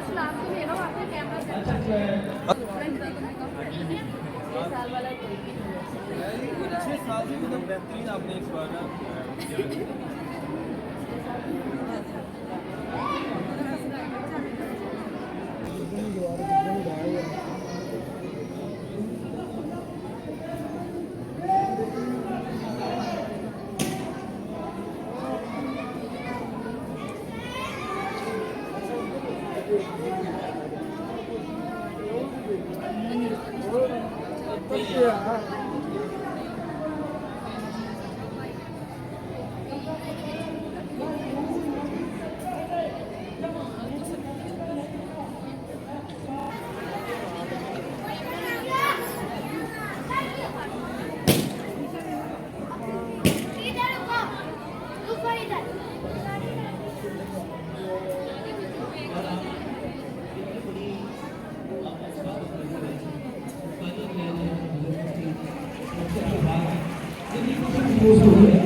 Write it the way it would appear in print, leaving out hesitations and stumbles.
सलाम तो ले लो आपने कैमरा सेट कर दिया साल वाला कोई भी नहीं 6 साल से एकदम बेहतरीन आपने इस बार ना Thank you.